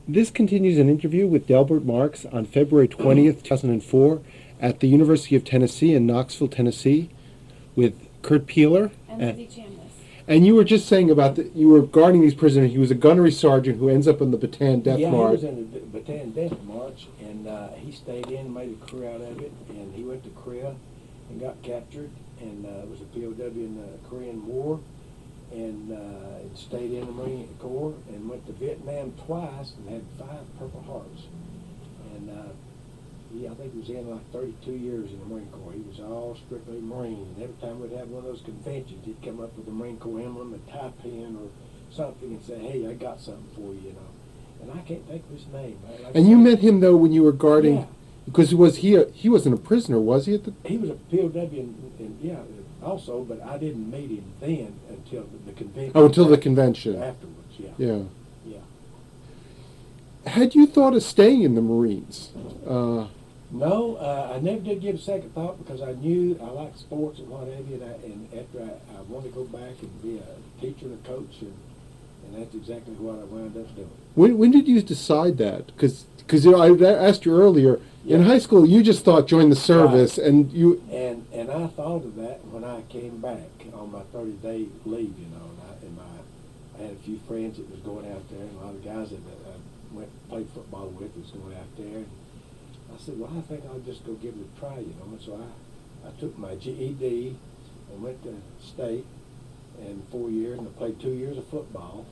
This continues an interview with Delbert Marks on February 20th, 2004 at the University of Tennessee in Knoxville, Tennessee with Kurt Peeler. And you were just saying about you were guarding these prisoners. He was a gunnery sergeant who ends up on the Bataan Death March. Yeah, he was in the Bataan Death March, and he stayed in and made a career out of it. And he went to Korea and got captured, and was a POW in the Korean War, and stayed in the Marine Corps, and went to Vietnam twice and had 5 Purple Hearts. And I think he was in like 32 years in the Marine Corps. He was all strictly Marine. And every time we'd have one of those conventions, he'd come up with a Marine Corps emblem, a tie pin, or something, and say, "Hey, I got something for you," And I can't think of his name. And you met him though when you were guarding, yeah. Because he wasn't a prisoner, was he? He was a POW, also, but I didn't meet him then until the convention. Oh, until the convention. Afterwards, yeah. Yeah. Yeah. Had you thought of staying in the Marines? No, I never did give a second thought because I knew I liked sports and what have you, and after I wanted to go back and be a teacher and a coach, and that's exactly what I wound up doing. When did you decide that? Because I asked you earlier, in high school you just thought join the service, right. And you... And I thought of that when I came back on my 30-day leave, and I had a few friends that was going out there, and a lot of guys that I played football with was going out there, and I said, well, I think I'll just go give it a try, And so I took my GED and went to state in 4 years, and I played 2 years of football,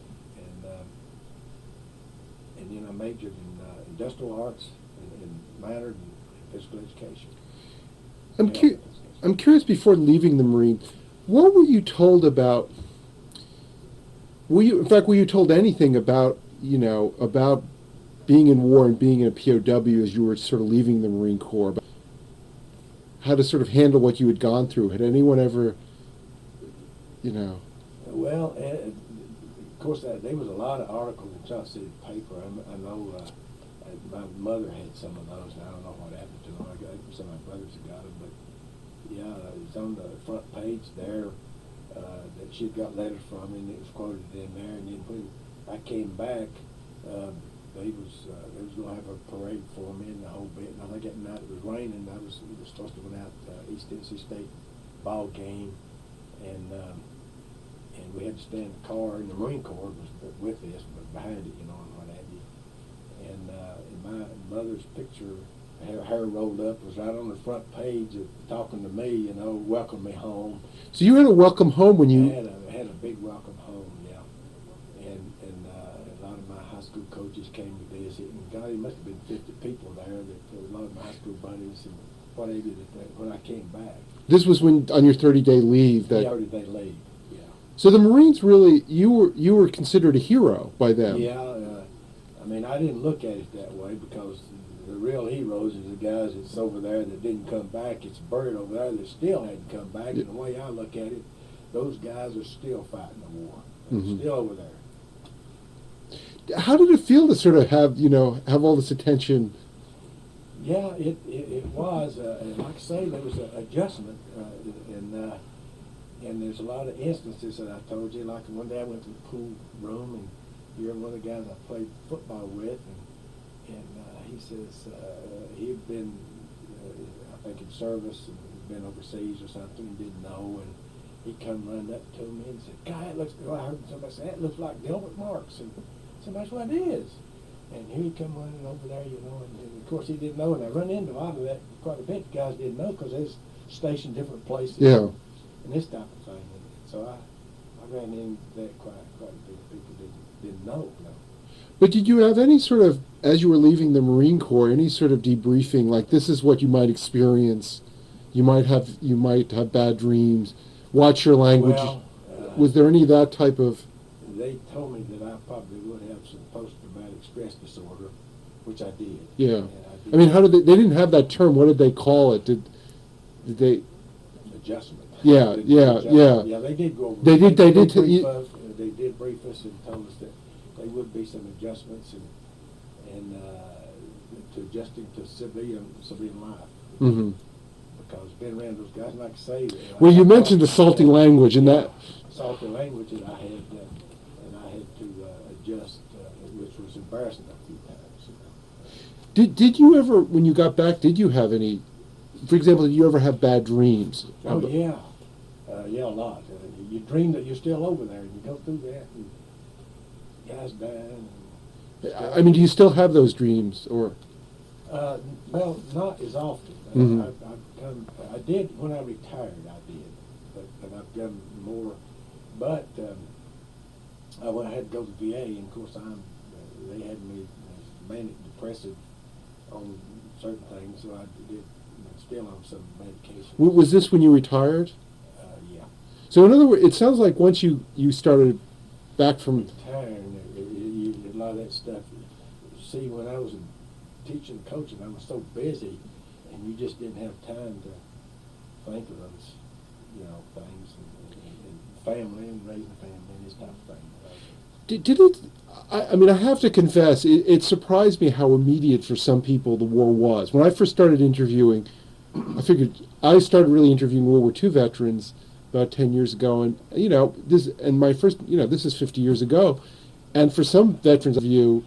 and then I majored in industrial arts and minored in physical education. I'm curious, before leaving the Marines, what were you told about? Were you told anything about about being in war and being in a POW as you were sort of leaving the Marine Corps, about how to sort of handle what you had gone through? Had anyone ever, Well, of course, there was a lot of articles in South City paper. I know my mother had some of those, and I don't know what happened to them. I got some of my brothers had got them, but yeah, it was on the front page there that she'd got letters from me, and it was quoted in there. And then when I came back, they was going to have a parade for me and the whole bit. And I think that night it was raining. We was supposed to go out East Tennessee State ball game, and we had to stay in the car. And the Marine Corps was with us, but behind it, and what have you. And my mother's picture, her hair rolled up, was right on the front page talking to me, welcome me home. So you had a welcome home when you... I had a big welcome home, yeah. And a lot of my high school coaches came to visit, and God, it must have been 50 people there, a lot of my high school buddies and what have you, when I came back. This was on your 30-day leave? 30-day leave, yeah. So the Marines really, you were considered a hero by them? Yeah, I didn't look at it that way, because the real heroes are the guys that's over there that didn't come back. It's Bird over there that still hadn't come back. Yeah. And the way I look at it, those guys are still fighting the war. They're still over there. How did it feel to sort of have all this attention? Yeah, it was. And like I say, there was an adjustment. And there's a lot of instances that I told you. Like one day I went to the pool room, and you're one of the guys I played football with, and he says he'd been, I think, in service and been overseas or something, and didn't know, and he come running up to me and said, "Guy, it looks." I heard somebody say, "That looks like Delbert Marks," and somebody said, "What it is?" And here he come running over there, and of course he didn't know, and I run into a lot of that quite a bit. The guys didn't know because they was stationed different places, and this type of thing. And so I ran into that quite a bit. People didn't know. But did you have any sort of, as you were leaving the Marine Corps, any sort of debriefing, like this is what you might experience? You might have bad dreams. Watch your language. Well, was there any of that type of? They told me that I probably would have some post-traumatic stress disorder, which I did. Yeah. I mean, how did they didn't have that term. What did they call it? Did they? Adjustment. Yeah. Yeah, they did go over. They did brief us and told us that there would be some adjustments and to adjusting to civilian life. Mm-hmm. Because being around those guys, like I say. Well, you mentioned assaulting language, and that. Assaulting language, and I had to adjust, which was was embarrassing a few times. You know. Did you ever, when you got back, did you have any, for example, did you ever have bad dreams? Oh yeah, yeah, a lot. You dream that you're still over there, and you go through that, and guys dying. I mean, do you still have those dreams, or? Well, not as often. Mhm. I did when I retired. I did, but I've done more. But when I had to go to VA, and of course they had me manic depressive on certain things, so I did still on some medication. Was this when you retired? Yeah. So in other words, it sounds like once you started back from. Retiring, a lot of that stuff. See, when I was teaching and coaching, I was so busy, and you just didn't have time to think of those, things, and family, and raising a family, and this type of thing. Did it? I mean, I have to confess, it surprised me how immediate for some people the war was. When I first started interviewing, I started really interviewing World War II veterans about 10 years ago, and my first, this is 50 years ago, and for some veterans of you,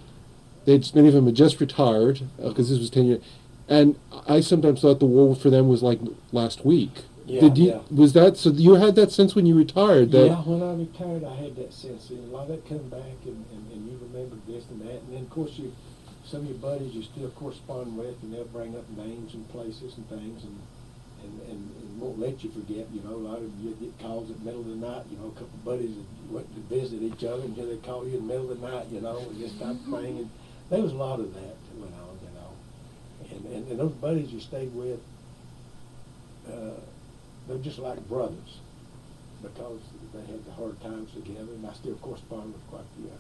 many of them had just retired because this was 10 years, and I sometimes thought the war for them was like last week. Yeah, Was that so? You had that sense when you retired? Yeah, when I retired, I had that sense. And a lot of that come back, and you remember this and that, and then of course some of your buddies you still correspond with, and they'll bring up names and places and things, and won't let you forget. A lot of you get calls at the middle of the night. A couple of buddies that went to visit each other, and they call you in the middle of the night. This type of thing, and there was a lot of that that went on. And those buddies you stayed with. They're just like brothers because they had the hard times together, and I still correspond with quite a few.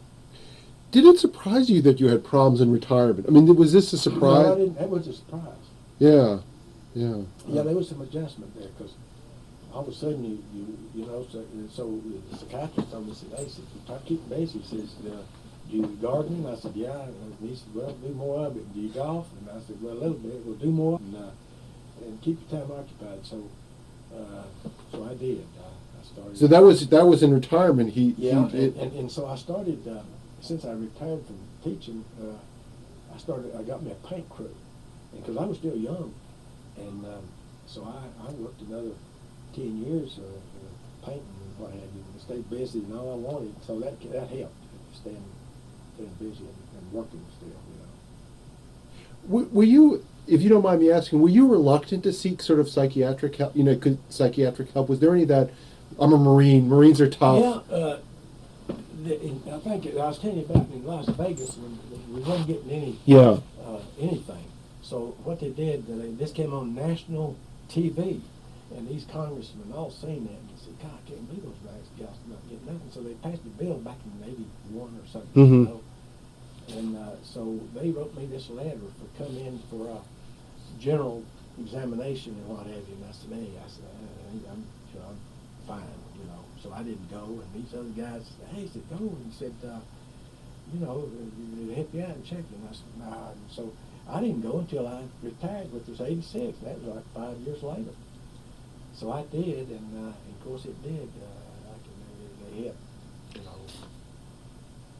Did it surprise you that you had problems in retirement? I mean, was this a surprise? No, I didn't. That was a surprise. Yeah. Yeah, there was some adjustment there because all of a sudden so the psychiatrist told me, he said, you try to keep busy. He says, do you garden? I said, yeah. And he said, well, do more of it. Do you golf? And I said, well, a little bit. We'll do more and keep your time occupied. So I did. I started. So that was in retirement. And so I started. Since I retired from teaching, I got me a paint crew, because I was still young, and so I worked another 10 years painting and what have you, and stayed busy and all I wanted. So that helped, staying busy and working still. Were you? If you don't mind me asking, were you reluctant to seek sort of psychiatric help? Psychiatric help. Was there any of that? I'm a Marine. Marines are tough. Yeah. I think I was telling you about in Las Vegas when we weren't getting anything. So what they did, this came on national TV, and these congressmen all seen that and they said, God, I can't believe those guys not getting nothing. So they passed a bill back in '81 or something. Mm-hmm. And so they wrote me this letter for come in for a general examination and what have you. And I said, I'm sure I'm fine, So I didn't go. And these other guys said, hey, he said, go. And he said, they'll help you out and check you. And I said, nah. And so I didn't go until I retired, which was '86. That was like 5 years later. So I did, and of course it did. They helped,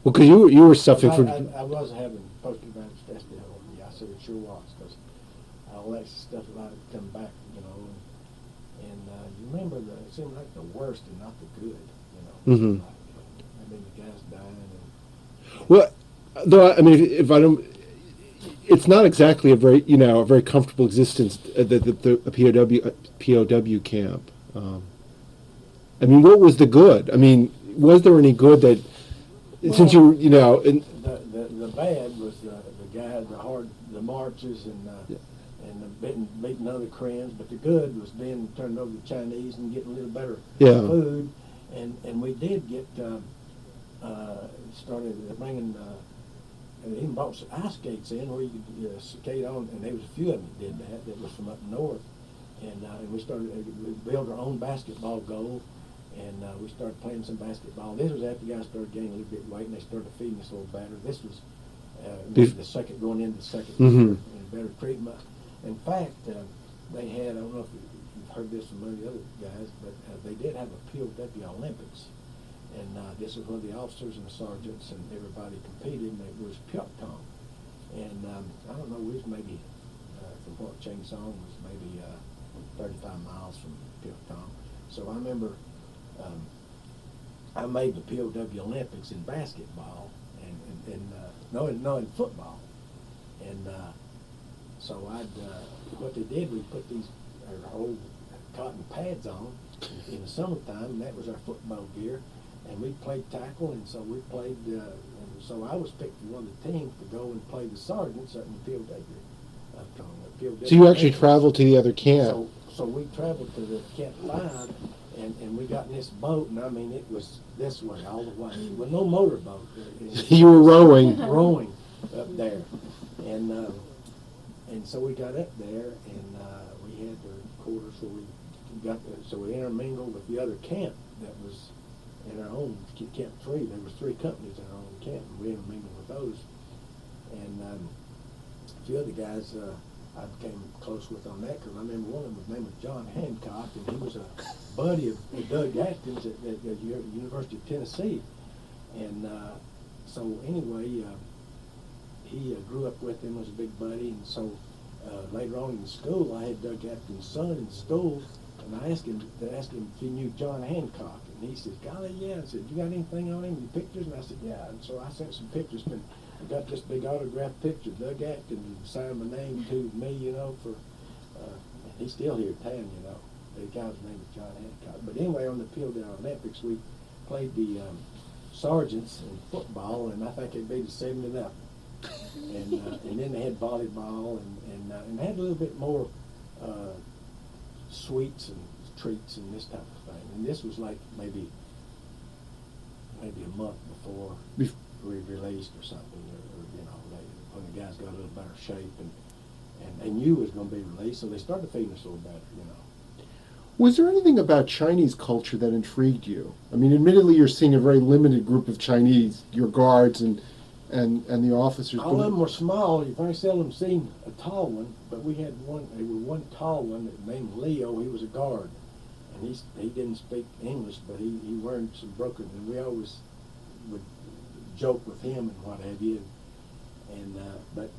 Well, because you were suffering from. I was having post-traumatic stress disorder. Yeah, I said it sure was, because all that stuff allowed it to come back, and you remember it seemed like the worst and not the good, Mm-hmm. I mean, the guys dying. Well, though I mean, if I don't, it's not exactly a very comfortable existence at the POW camp. I mean, what was the good? I mean, was there any good that? Well, since the bad was the guy, the marches and beating other Koreans, but the good was being turned over to Chinese and getting a little better food, and we did get started bringing even brought some ice skates in where you could skate on, and there was a few of them that did that. That was from up north, and we built our own basketball goal. And we started playing some basketball. This was after the guys started gaining a little bit of weight, and they started feeding us a little better. This was the second, going into the second year, and better treatment. In fact, they had, I don't know if you've heard this from many other guys, but they did have a POW Olympics. And this is where the officers and the sergeants and everybody competed, and it was Pyongyang. And I don't know, we was maybe, from what Changsong was maybe 35 miles from Pyongyang. So I remember I made the POW Olympics in basketball, and in football. And so what they did, we put these old cotton pads on in the summertime, and that was our football gear. And we played tackle, and so we played, and so I was picked for one of the teams to go and play the sergeants up in the POW. So you actually traveled to the other camp. So we traveled to the Camp 5, and we got in this boat, and I mean, it was this way all the way. With no motorboat. You were rowing. Rowing up there. And so we got up there, and we had the quarters where so we intermingled with the other camp that was in our own Camp 3. There was 3 companies in our own camp, and we intermingled with those. And a few other guys I became close with on that, because I remember one of them was named John Hancock, and he was a buddy of Doug Atkins at the University of Tennessee. And so anyway, he grew up with him, was a big buddy, and so later on in the school, I had Doug Atkins' son in school, and I asked him if he knew John Hancock, and he said, golly, yeah. I said, you got anything on him, any pictures? And I said, yeah. And so I sent some pictures, and I got this big autographed picture of Doug Atkins, and signed my name to me, you know, for, he's still here in town, you know. The guy's name is John Hancock. But anyway, on the POW Olympics, we played the sergeants in football, and I think they beat us 7-0. And then they had volleyball, and they had a little bit more sweets and treats and this type of thing. And this was like maybe a month before we released or something, or you know, when the guys got a little better shape and they knew it was going to be released, so they started feeding us a little better, you know. Was there anything about Chinese culture that intrigued you? I mean, admittedly, you're seeing a very limited group of Chinese, your guards and the officers. All of them were small. You very seldom seen a tall one, but we had one tall one named Leo. He was a guard, and he didn't speak English, but he learned some broken, and we always would joke with him and what have you. But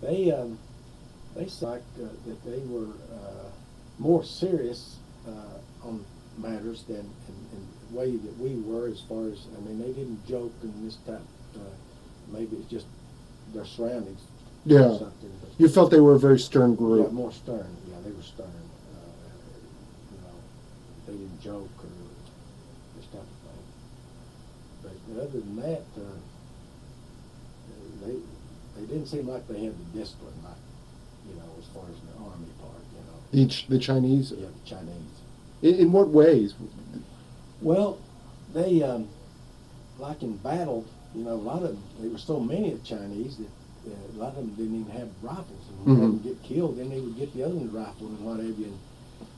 they said that they were more serious on matters than in the way that we were, as far as, I mean, they didn't joke in this type. Maybe it's just their surroundings. Yeah. Or something. But you felt they were a very stern group. Yeah, more stern. Yeah, they were stern. You know, they didn't joke or this type of thing. But other than that, they didn't seem like they had the discipline, like, you know, as far as the army part, you know. The Chinese? Yeah, the Chinese. In what ways? Well, they, like in battle, you know, a lot of them, there were so many of Chinese that a lot of them didn't even have rifles. And when they would get killed, then they would get the other one's rifle and what have you. And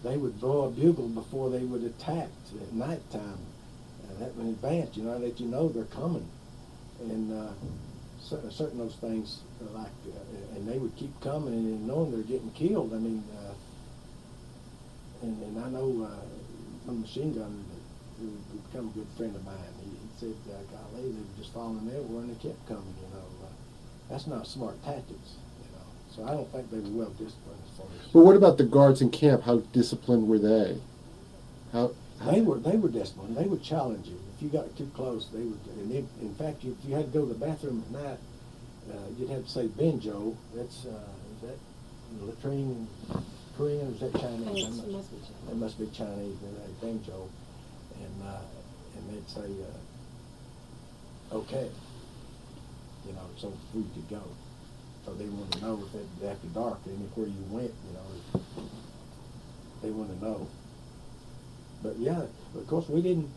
they would blow a bugle before they would attack at nighttime. That in advance, you know, let you know they're coming. And certain those things, like, and they would keep coming and knowing they're getting killed. I mean, and I know one machine gunner who would become a good friend of mine. He said, golly, they were just falling everywhere and they kept coming, you know. That's not smart tactics, you know. So I don't think they were well disciplined as far as. But what about the guards in camp? How disciplined were they? They were disciplined. They would challenge you. If you got too close, they would. And in fact, if you had to go to the bathroom at night, you'd have to say Benjo. That's is that latrine Korean or is that Chinese? It must be Chinese. It must be Chinese. Benjo, and they'd say okay, you know, so we could go. So they wanted to know if after dark, anywhere you went, you know, they wanted to know. But yeah, of course we didn't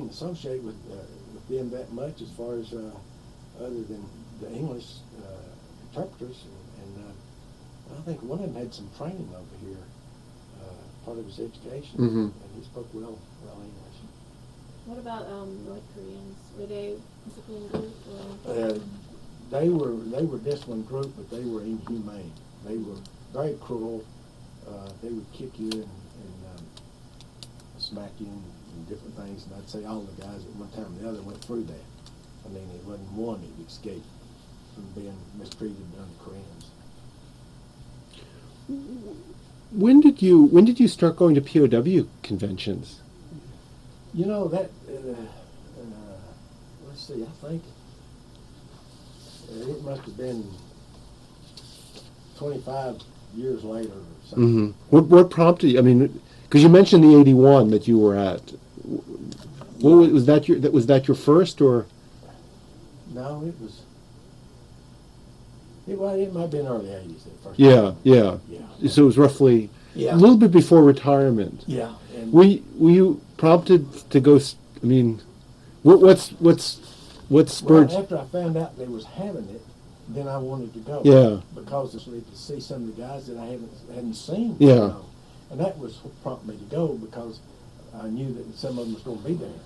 associate with them that much as far as other than the English interpreters, and I think one of them had some training over here, part of his education, and he spoke well English. What about North Koreans? Were they a disciplined group? Or? They were disciplined group, but they were inhumane. They were very cruel. They would kick you and smack you and and different things, and I'd say all the guys at one time or the other went through that. I mean, it wasn't one that escaped from being mistreated under Koreans. When did you start going to POW conventions? You know, that, let's see, I think it must have been 25 years later or something. Mm-hmm. What prompted you? I mean, because you mentioned the 81 that you were at. What, was that your first, or? No, it might have been early 80s at first. Yeah. Yeah. So it was roughly Yeah. a little bit before retirement. Yeah. And Were you prompted to go? I mean, what spurred? well, after I found out they was having it, then I wanted to go. Yeah. Because it's to see some of the guys that I hadn't seen. Yeah. You know. And that was what prompted me to go, because I knew that some of them was going to be there.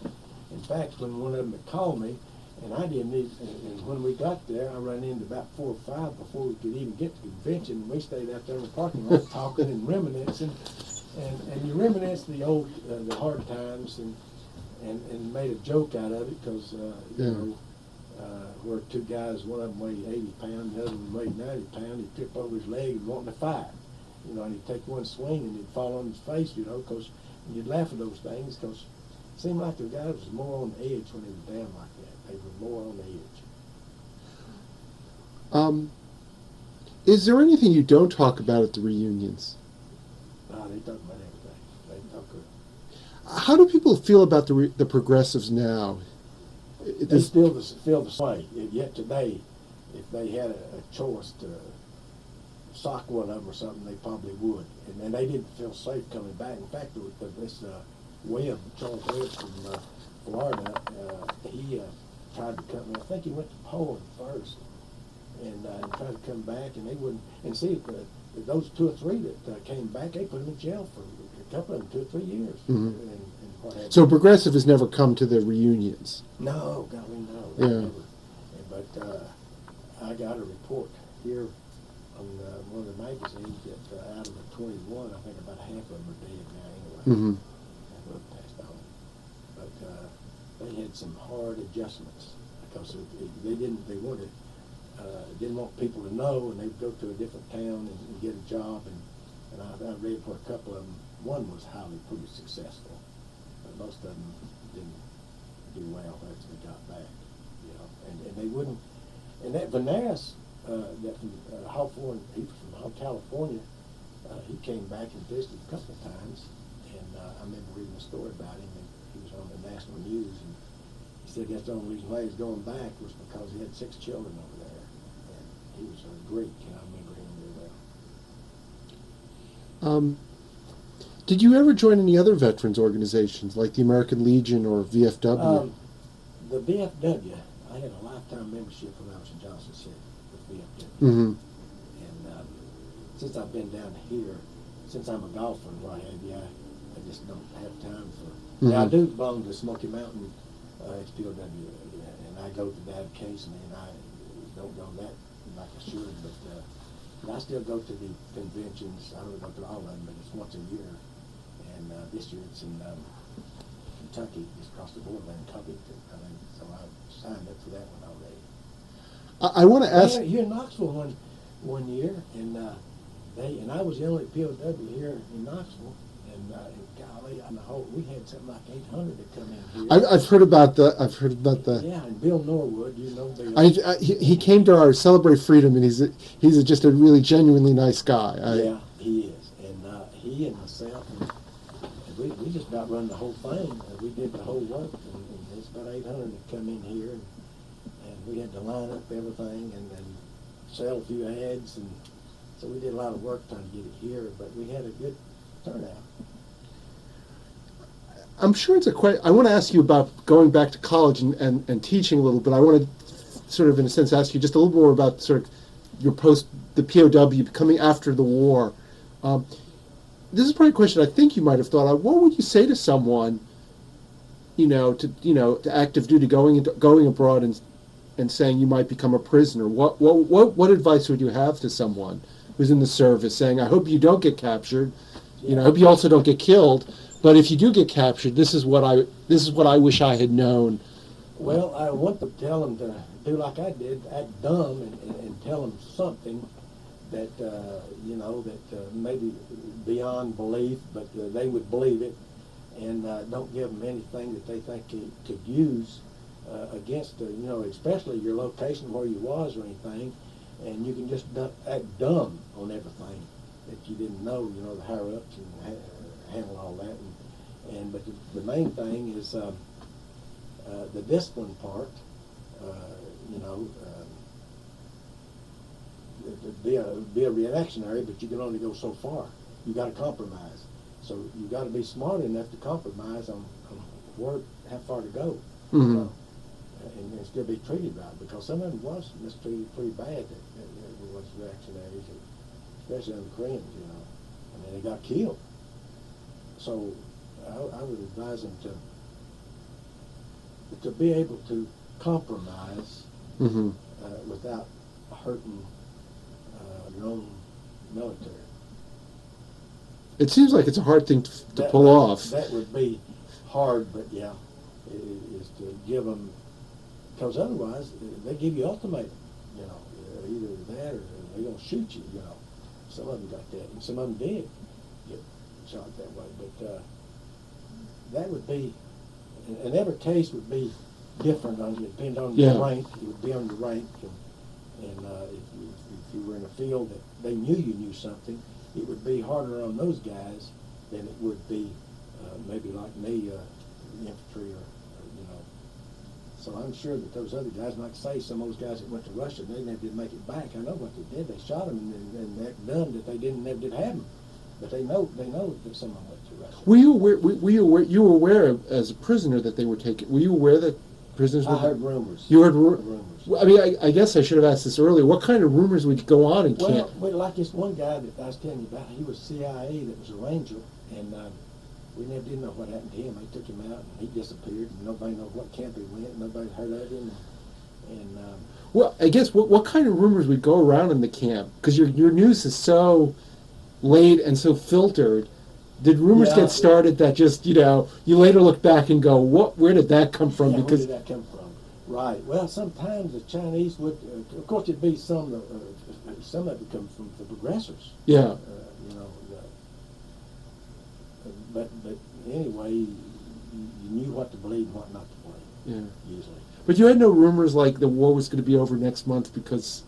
In fact, when one of them had called me, and I didn't need, and when we got there, I ran into about 4 or 5 before we could even get to the convention, and we stayed out there in the parking lot talking and reminiscing, and you reminisce the old, the hard times, and made a joke out of it, because, you know, where 2 guys, one of them weighed 80 pounds, the other one weighed 90 pounds, he'd trip over his leg and wanting to fight. You know, and he'd take one swing and he'd fall on his face, you know, because you'd laugh at those things, because it seemed like the guys was more on the edge when they were down like that. They were more on the edge. Is there anything you don't talk about at the reunions? No, they talk about everything. They talk good. How do people feel about the progressives now? They still feel the same. Yet today, if they had a choice to sock one of them or something, they probably would. And they didn't feel safe coming back. In fact, this Charles Webb from Florida, he tried to come. I think he went to Poland first, and tried to come back, and they wouldn't. And see, those 2 or 3 that came back, they put them in jail for a couple of them, 2 or 3 years. Mm-hmm. And what have So you. progressive has never come to the reunions. No, golly, no. Yeah. Never. But I got a report here on one of the magazines that out of the 21, I think about half of them are dead now anyway. Mm-hmm. Well, passed on. But they had some hard adjustments, because they wanted, didn't want people to know, and they'd go to a different town and get a job, and I read for a couple of them. One was highly pretty successful, but most of them didn't do well after they got back, you know, and they wouldn't, and that Veneris, that from Hawthorne, he was from California, he came back and visited a couple of times, and I remember reading a story about him, and he was on the national news, and he said that's the only reason why he was going back was because he had 6 children over there, and he was a Greek, and I remember him real well. Did you ever join any other veterans organizations like the American Legion or VFW? The VFW, I had a lifetime membership when I was in Johnson City with VFW. Mm-hmm. And since I've been down here, since I'm a golfer and what have you, I just don't have time for. Mm-hmm. Now I do belong to Smoky Mountain XPOW, and I go to that occasionally, and I don't go that like I should, but I still go to the conventions. I don't go to all of them, but it's once a year. And this year it's in Kentucky, just across the border there in Covington, I think. So I signed up for that one already. I want to ask. Yeah, here in Knoxville one year, and I was the only POW here in Knoxville, and golly, on the whole, we had something like 800 that come in here. I've heard about the. Yeah, and Bill Norwood, you know Bill. He came to our Celebrate Freedom, and he's just a really genuinely nice guy. Yeah, he is, and he and myself, and we just about run the whole thing. We did the whole work, and it's about 800 that come in here, and we had to line up everything and sell a few ads, and so we did a lot of work trying to get it here, but we had a good turnout. I'm sure it's a question. I want to ask you about going back to college and teaching a little bit. I want to sort of, in a sense, ask you just a little more about sort of your the POW coming after the war. This is probably a question I think you might have thought of. What would you say to someone, to active duty, going abroad and saying you might become a prisoner? What advice would you have to someone who's in the service, saying, I hope you don't get captured, I hope you also don't get killed, but if you do get captured, this is what I wish I had known. Well, I want to tell them to do like I did, act dumb, and tell them something that that maybe beyond belief, but they would believe it, and don't give them anything that they think could use against especially your location where you was or anything, and you can just act dumb on everything that you didn't know, the higher ups and handle all that, but the main thing is the discipline part, be a reactionary, but you can only go so far. You got to compromise. So you got to be smart enough to compromise on how far to go, Mm-hmm. and still be treated right. Because some of them was mistreated pretty bad. That was reactionaries, especially on the Koreans. I mean, they got killed. So I would advise them to be able to compromise Mm-hmm. without hurting your own military. It seems like it's a hard thing to pull off. That would be hard, but yeah, is to give them, because otherwise they give you ultimatum, either that or they're going to shoot you, Some of them got that, and some of them did get shot that way, but that would be, and every case would be different on you, depending on your rank. It would be on your rank, and if you were in a field that they knew you knew something, it would be harder on those guys than it would be maybe like me, infantry or. So I'm sure that those other guys, like say some of those guys that went to Russia, they never did make it back. I know what they did. They shot them and that dumb that they never did have them. But they know that some of them went to Russia. Were you were aware as a prisoner that they were taken? Were you aware that prisoners were? I heard rumors. You heard rumors. I mean, I guess I should have asked this earlier. What kind of rumors would go on in camp? Well, like this one guy that I was telling you about, he was CIA, that was a ranger, and we never did know what happened to him. They took him out, and he disappeared, and nobody knows what camp he went. Nobody heard of him, well, I guess what kind of rumors would go around in the camp? Because your news is so late and so filtered. Did rumors get started that just you later look back and go, where did that come from? Yeah, Because where did that come from? Right. Well, sometimes the Chinese would, of course, it'd be some of it come from the progressors. yeah. But anyway, you knew what to believe and what not to believe. Yeah. Usually. But you had no rumors like the war was going to be over next month because.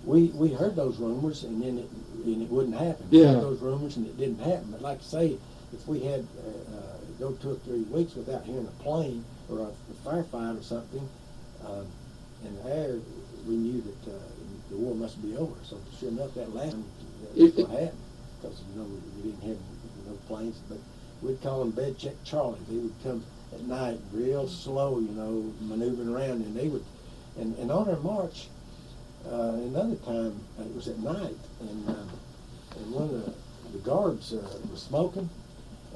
We heard those rumors and then it wouldn't happen. Yeah. We heard those rumors and it didn't happen. But like I say, if we had go 2 or 3 weeks without hearing a plane or a firefight or something in the air, we knew that the war must be over. So sure enough, that last one, that's what happened. Because we didn't have no planes, but we'd call them bed check Charlie. They would come at night, real slow, maneuvering around, and they would, and on our march. Another time, it was at night, and one of the guards was smoking,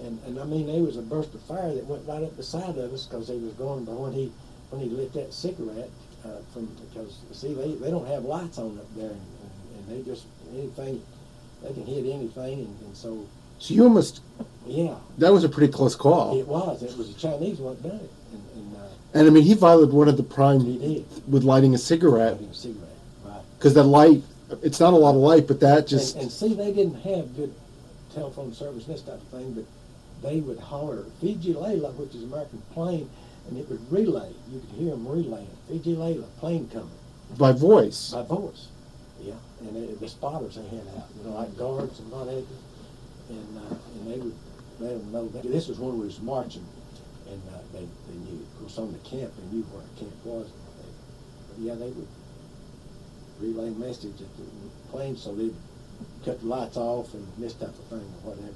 and I mean, there was a burst of fire that went right up beside of us because they was going by when he lit that cigarette because see they don't have lights on up there, and they just anything they can hit anything, and so. So you almost. Yeah. That was a pretty close call. It was. It was the Chinese one that done it, and I mean, he violated one of the prime. He did. With lighting a cigarette. Lighting a cigarette. Because that light, it's not a lot of light, but that just... And see, they didn't have good telephone service and this type of thing, but they would holler, Fiji Layla, which is American plane, and it would relay. You could hear them relaying, Fiji Layla, plane coming. By voice? By voice, yeah. And the spotters they had out, like guards and what have you. And they would let them know that. This was when we was marching, and they knew. Of course, on the camp, they knew where the camp was. But yeah, they would relay message at the plane, so they'd cut the lights off and this type of thing or whatever,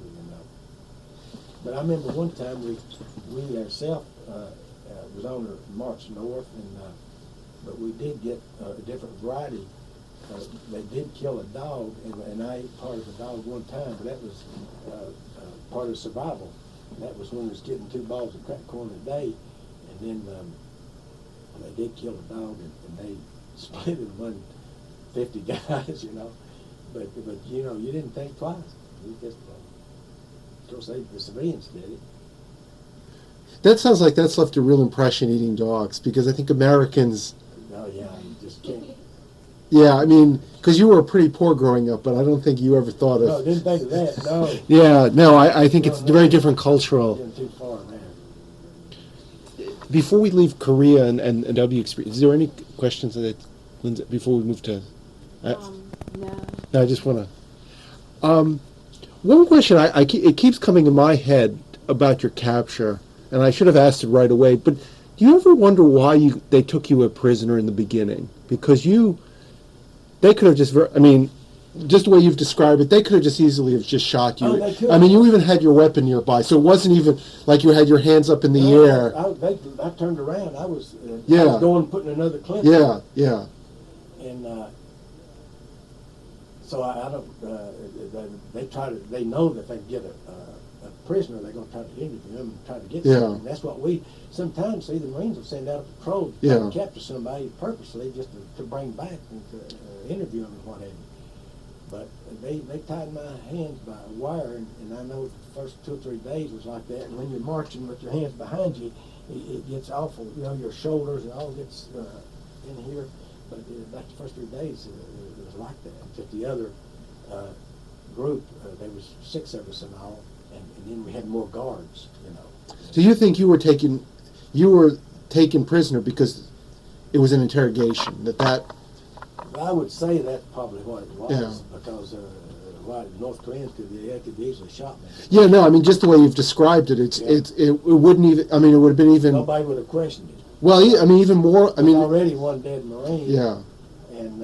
But I remember one time we ourselves was on a march north, but we did get a different variety. They did kill a dog, and I ate part of a dog one time, but that was part of survival. And that was when we was getting 2 balls of crack corn a day, and then they did kill a dog, and they split it among 50 guys, But you didn't think twice. You just of course, the civilians did it. That sounds like that's left a real impression, eating dogs, because I think Americans. Oh yeah, you just can't. Yeah, I mean, because you were pretty poor growing up, but I don't think you ever thought of. No, didn't think of that. No. Yeah, no, I think it's No, very different cultural. Getting too far now. Before we leave Korea and W experience, is there any questions that Lindsay, before we move to? No. No, I just want to. One question it keeps coming in my head about your capture, and I should have asked it right away. But do you ever wonder why they took you a prisoner in the beginning? Because they could have just. I mean, just the way you've described it, they could have just easily have just shot you. Oh, they could. I mean, you even had your weapon nearby, so it wasn't even like you had your hands up in the air. I turned around. I was Yeah. I was going putting another clip. Yeah, yeah. And so I don't. They know that if they get a prisoner, they're going to try to interview him and try to get Yeah. something. That's what we sometimes see. The Marines will send out a patrol to Yeah. capture somebody purposely just to bring back and to interview them and what have you. But they tied my hands by a wire, and I know the first 2 or 3 days was like that. And when you're marching with your hands behind you, it gets awful. You know, your shoulders and all gets in here. But back the first 3 days, it was like that. Just the other group, there was 6 of us in all, and then we had more guards. You know. So you think you were taken prisoner because it was an interrogation? That I would say that's probably what it was, Yeah. because North Koreans could easily shot me. Yeah, no, I mean just the way you've described it, it wouldn't even. I mean, it would have been even. Nobody would have questioned it. Well, I mean, even more. I mean, already one dead Marine. Yeah. And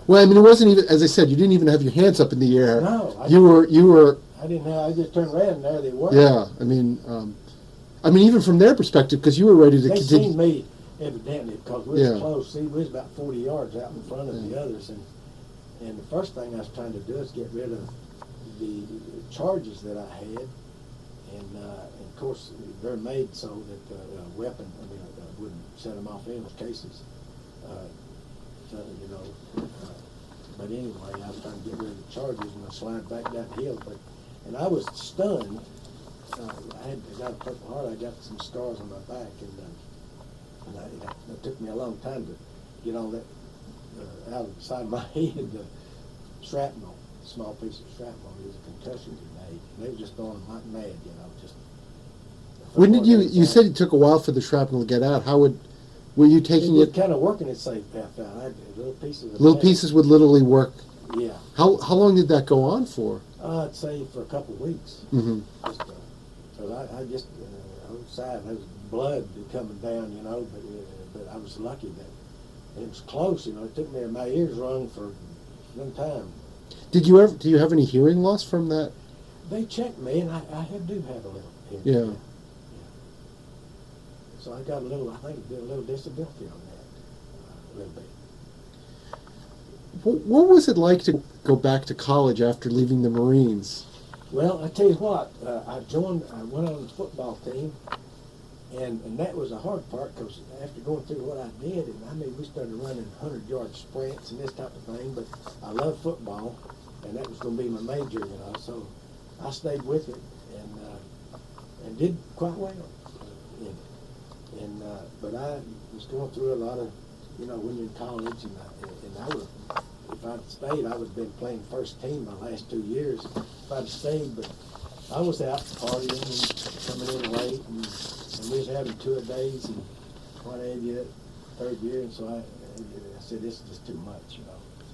Well, I mean, it wasn't even. As I said, you didn't even have your hands up in the air. No, You were. I didn't have. I just turned around and there they were. Yeah, I mean, even from their perspective, because you were ready to They continue. seen me evidently because we Yeah. was close. See, we was about 40 yards out in front of the others, and the first thing I was trying to do is get rid of the charges that I had, and of course they're made so that the weapon, wouldn't set them off in those cases. So, but anyway, I was trying to get rid of the charges, and I slid back that hill. And I was stunned. I got a Purple Heart. I got some scars on my back, and it took me a long time to get all that out of the side of my head. The shrapnel, small piece of shrapnel, it was a concussion grenade. And they were just throwing them like mad, just. When did you said it took a while for the shrapnel to get out? Were you taking It was it? kind of working itself out. I had little pieces of Little metal. pieces would literally work. Yeah. How long did that go on for? I'd say for a couple of weeks. Mm-hmm. So I just, on the side, there was blood coming down, but I was lucky that it was close, It took me, my ears rung for some time. Do you have any hearing loss from that? They checked me, and I do have a little hearing. Yeah. So I got I think a little disability on that, a little bit. What was it like to go back to college after leaving the Marines? Well, I tell you what, I went on the football team, and that was the hard part, because after going through what I did, and we started running 100-yard sprints and this type of thing, but I love football, and that was going to be my major, so I stayed with it, and did quite well in it. But I was going through a lot of, when you're in college, and I would, if I'd stayed, I would have been playing first team my last 2 years if I'd stayed. But I was out partying and coming in late, and we was having tour-days and what have you, third year. And so I said, this is just too much, So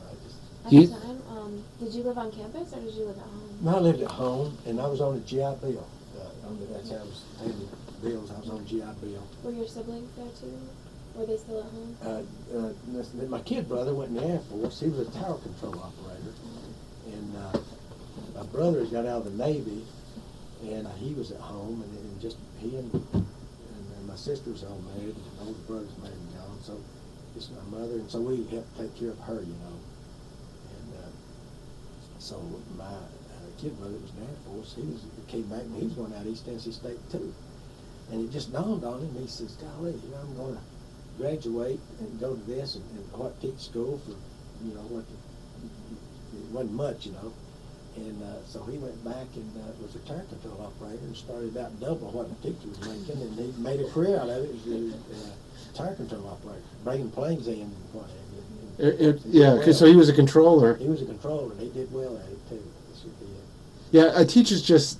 I just. At the time, did you live on campus or did you live at home? I lived at home, and I was on a GI Bill. That's how I was paying bills. I was on GI Bill. Were your siblings there too? Were they still at home? My kid brother went in the Air Force. He was a tower control operator. And my brother got out of the Navy, and he was at home, and just he and my sister's all married, and my older brother's married and gone. So just my mother, and so we helped take care of her, And so my kid brother was in the Air Force. He came back, and he was going out East Tennessee State too. And it just dawned on him. He says, golly, I'm going to graduate and go to this and teach school for, what, it wasn't much, And so he went back and was a tire control operator and started out double what the teacher was making, and he made a career out of it as a tire control operator, bringing planes in and what have you. Yeah, Well, so he was a controller. he was a controller, and he did well at it too. Yes, he did. Yeah, a teacher's just.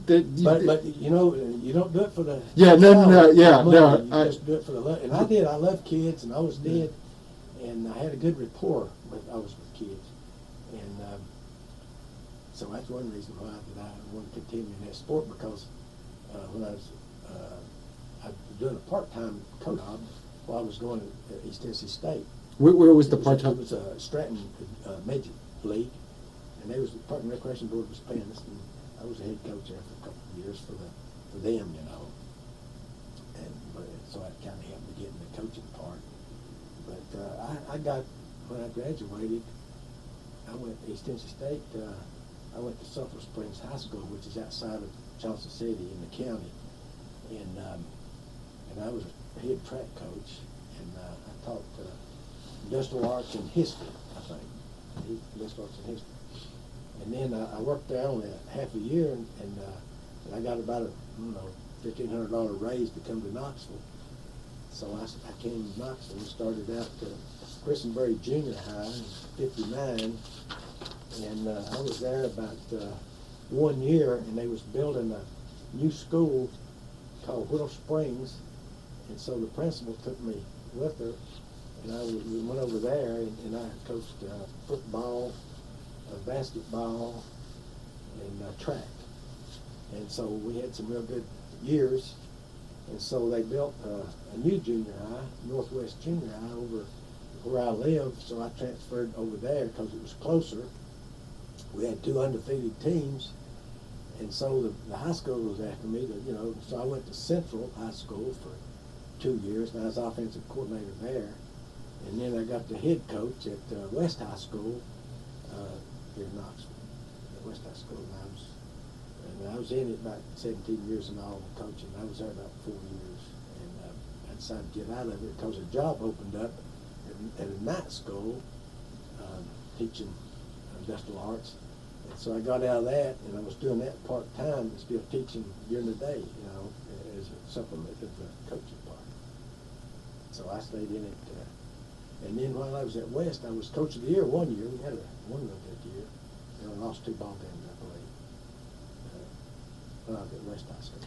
But you know, you don't do it for the Yeah, no, yeah, money, no, you just do it for the love. And I did. I love kids, and I always did, and I had a good rapport with kids, and so that's one reason why that I want to continue in that sport, because when I was doing a part-time coach while I was going to East Tennessee State. Where was the part-time? It was a Stratton midget league, and they was the Park and Recreation Board was paying us, and I was a head coach there for a couple of years for them, you know. And so that kind of helped me get in the coaching part. But I got, when I graduated, I went to East Tennessee State. I went to Sulphur Springs High School, which is outside of Johnson City in the county, and I was a head track coach, and I taught industrial arts and history, I think, industrial arts and history. And then I worked there only half a year, and I got about a $1,500 raise to come to Knoxville. So I came to Knoxville and started out at Christenbury Junior High in '59, and I was there about 1 year, and they was building a new school called Willow Springs, and so the principal took me with her, and we went over there, and I coached football, basketball, and track. And so we had some real good years. And so they built a new junior high, Northwest Junior High, over where I live. So I transferred over there because it was closer. We had 2 undefeated teams. And so the high school was after me, so I went to Central High School for 2 years, and I was offensive coordinator there. And then I got the head coach at West High School, here in Knoxville, at West High School, and I was in it about 17 years in all coaching. I was there about 4 years, and I decided to get out of it because a job opened up at a night school teaching industrial arts, and so I got out of that, and I was doing that part-time and still teaching during the day, as a supplement to the coaching part. So I stayed in it. And then while I was at West, I was coach of the year 1 year. We had one real good year. And I lost 2 ball games, I believe, when I was at West High School.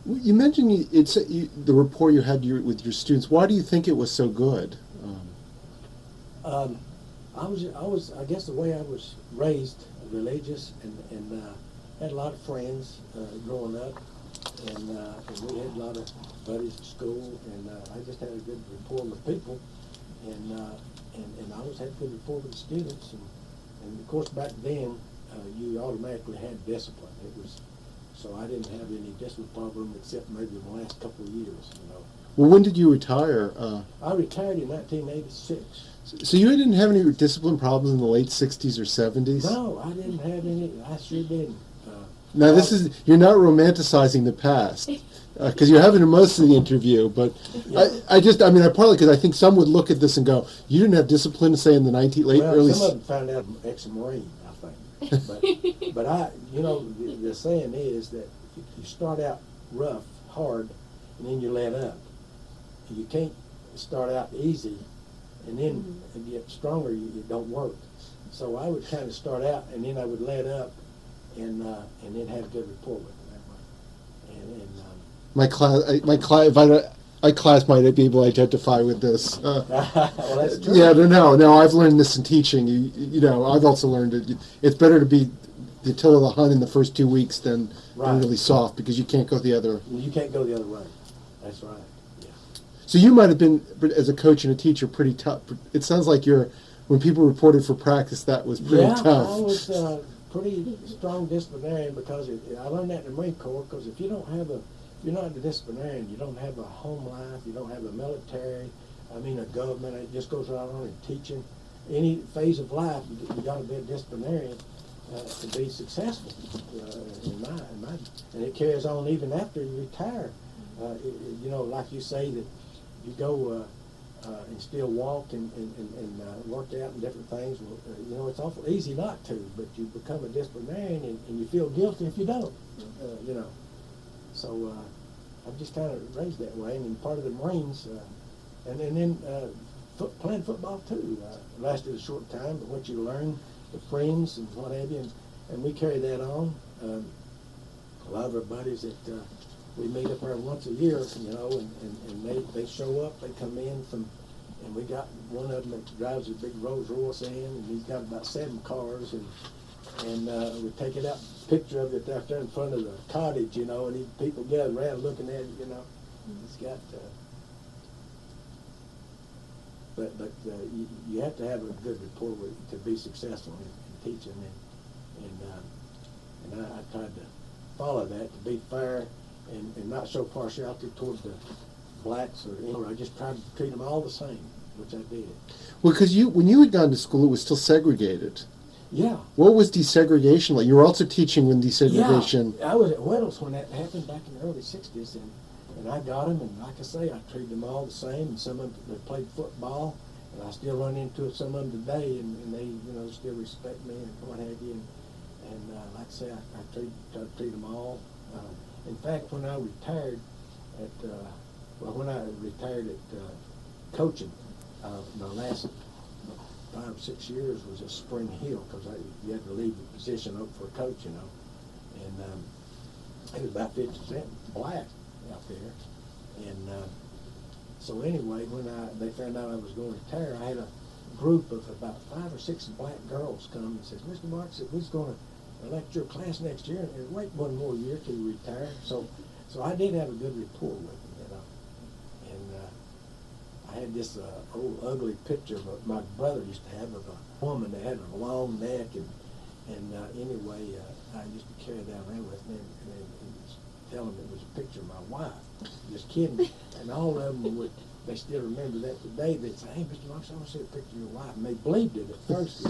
Well, you mentioned the rapport you had with your students. Why do you think it was so good? I guess the way I was raised, religious, and had a lot of friends growing up, and we had a lot of buddies at school, and I just had a good rapport with people. And I always had good rapport with the students, and of course back then you automatically had discipline. So I didn't have any discipline problem except maybe in the last couple of years. Well, when did you retire? I retired in 1986. So you didn't have any discipline problems in the late '60s or '70s? No, I didn't have any. I sure didn't. Now you're not romanticizing the past. Because you haven't in most of the interview, but yeah. I partly because I think some would look at this and go, you didn't have discipline, say, in the early... Some of them found out I'm ex-Marine, I think. But the saying is that you start out rough, hard, and then you let up. You can't start out easy, and then get stronger, it don't work. So I would kind of start out, and then I would let up, and then have a good rapport with them that way. My class might be able to identify with this. Well, that's true. Yeah, no. I've learned this in teaching. I've also learned it. It's better to be the Attila the Hun in the first 2 weeks than really soft, because you can't go the other. You can't go the other way. That's right. Yeah. So you might have been, as a coach and a teacher, pretty tough. It sounds like when people reported for practice, that was pretty tough. Yeah, I was pretty strong disciplinarian because I learned that in the Marine Corps. Because if you're not a disciplinarian, you don't have a home life, you don't have a military, a government, it just goes right on in teaching. Any phase of life, you got to be a disciplinarian to be successful. And it carries on even after you retire. Like you say that you go and still walk and work out and different things. Well, you know, it's awful easy not to, but you become a disciplinarian and you feel guilty if you don't, you know. So I've just kind of raised that way, and then part of the Marines, and then playing football too. Lasted a short time, but what you learn, the friends and what have you, and we carry that on. A lot of our buddies that we meet up there once a year, you know, and they show up, they come in from, and we got one of them that drives a big Rolls Royce in, and he's got about 7 cars, and we take it out, picture of it out there in front of the cottage, you know, and people gather around looking at it, you know. It's got, but you have to have a good rapport to be successful in teaching, and I tried to follow that, to be fair and not show partiality toward the blacks or anyone. I just tried to treat them all the same, which I did. Well, because when you had gone to school, it was still segregated. Yeah. What was desegregation like? You were also teaching when desegregation. Yeah, I was at Weddell's when that happened back in the early '60s, and I got them, and like I say, I treated them all the same. And some of them they played football, and I still run into some of them today, and they, you know, still respect me and what have you. And like I say, I try to treat them all. In fact, when I retired at coaching, my last 5 or 6 years was at Spring Hill, because you had to leave the position open for a coach, you know. And it was about 50% black out there. And so anyway, when they found out I was going to retire, I had a group of about 5 or 6 black girls come and said, "Mr. Marks, we're going to elect your class next year and wait one more year till you retire." So I did have a good rapport with them, you know. And I had this old ugly picture of my brother used to have of a woman that had a long neck, and anyway, I used to carry that around with me and tell them it was a picture of my wife. Just kidding. And all of them they still remember that today. They'd say, "Hey, Mr. Marks, I want to see a picture of your wife." And they believed it at first.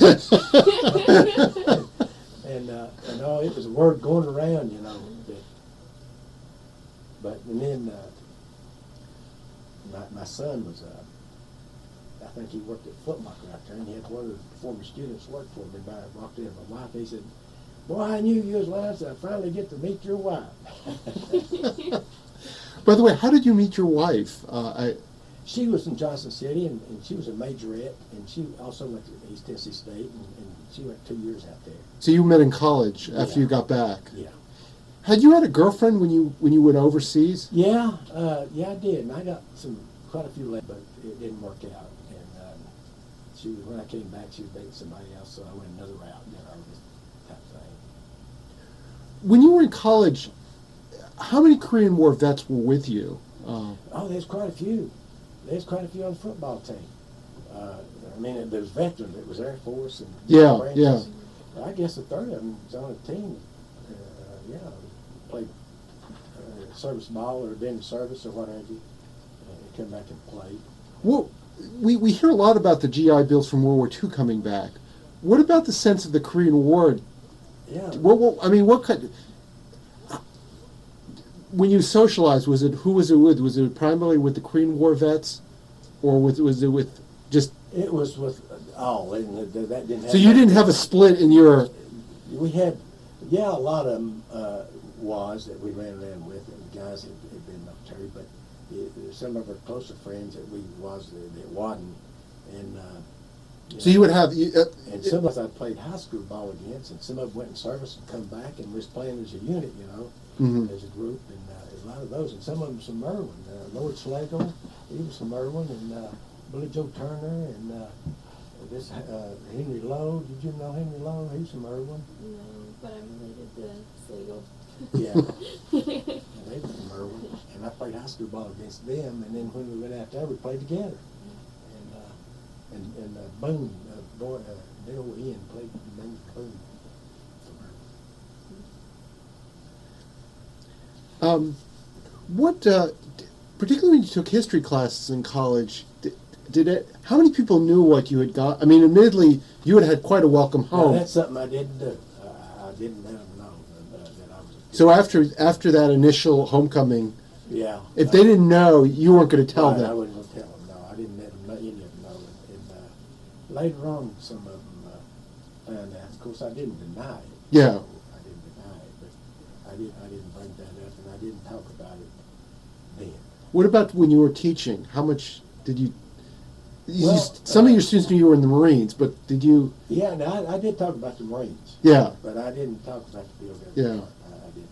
And it was a word going around, you know. And then my son was, I think he worked at Foot Locker out there, and he had one of the former students work for me. I walked in with my wife, he said, "Boy, I knew you was lying, so I finally get to meet your wife." By the way, how did you meet your wife? She was from Johnson City, and she was a majorette, and she also went to East Tennessee State, and she went 2 years out there. So you met in college after you got back? Yeah. Had you had a girlfriend when you went overseas? Yeah, I did, and I got quite a few left, but it didn't work out. And when I came back, she was dating somebody else, so I went another route, you know, this type of thing. When you were in college, how many Korean War vets were with you? There's quite a few. There's quite a few on the football team. I mean, there's veterans. It was Air Force and branches. Yeah. I guess a third of them was on a team. Played service ball or been in service or what have you. And come back and played. Well, we hear a lot about the GI Bills from World War II coming back. What about the sense of the Korean War? Yeah. What kind? When you socialized, who was it with? Was it primarily with the Korean War vets, or was it with just? It was with all, and that didn't. So you didn't have a split in your. We had, a lot of them was that we ran around with, and guys had been military, but some of our closer friends that wasn't, and. So you would have. And some of us I played high school ball against, and some of them went in service and come back and was playing as a unit, you know, as a group, and a lot of those, and some of them from Merwin. Lord Slagle, he was from Merwin, and Billy Joe Turner, and this Henry Lowe. Did you know Henry Lowe? He's from Merwin. No, but I'm related to Slagle. Yeah. And they were from Merwin, and I played high school ball against them, and then when we went out there, we played together. And Boone, Bill Ian played Boone. Particularly when you took history classes in college, how many people knew what you had got? I mean, admittedly, you had quite a welcome home. No, that's something I didn't do. I didn't let them know that I was a kid. So after that initial homecoming, yeah, if they didn't know, you weren't going to tell them. I wasn't going to tell them. No, I didn't let them know. And later on, some of them found out. Of course, I didn't deny it. Yeah. I didn't deny it, but I didn't bring that up, and I didn't talk about it then. What about when you were teaching? How much did you? Well, some of your students knew you were in the Marines, but did you? Yeah, no, I did talk about the Marines. Yeah. But I didn't talk about the POW Yeah. part. I didn't.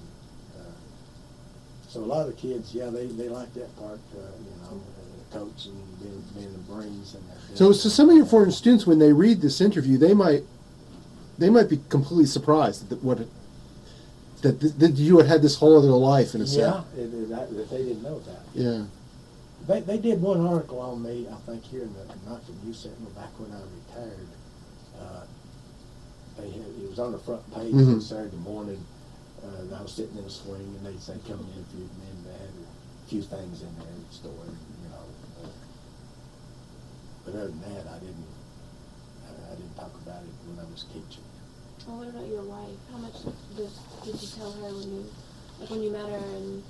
So a lot of the kids, yeah, they liked that part, coach and being the Marines. And that. So some of your foreign students, when they read this interview, they might be completely surprised that you had this whole other life in a sense. Yeah, that they didn't know that. Yeah. They did one article on me, I think, here in the Knoxville News Sentinel back when I retired. It was on the front page on Saturday morning. And I was sitting in a swing, and they'd say, "Come and interview me," and they had a few things in there in the story, But other than that, I didn't talk about it when I was teaching. Well, what about your wife? How much did you tell her when you met her and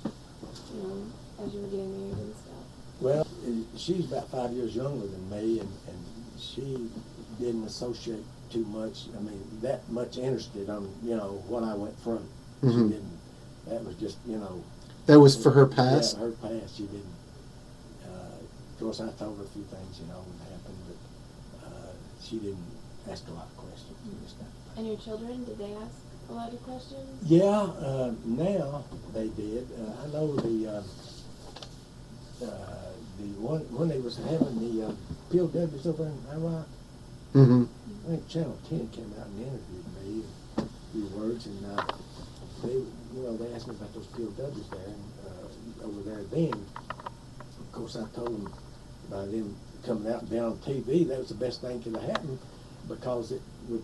as you were getting married and stuff? Well, she's about 5 years younger than me, and she didn't associate too much. I mean, that much interested on what I went through. She didn't. That was just That was for her past. Yeah, her past. She didn't. Of course, I told her a few things would happen, but she didn't ask a lot of questions. And your children, did they ask a lot of questions? Yeah, now they did. I know the one when they was having the POWs over in Iraq. I think Channel 10 came out and interviewed me a few words, and they asked me about those POWs there and over there then. Of course, I told them by them coming out and being on TV, that was the best thing could have happened, because it would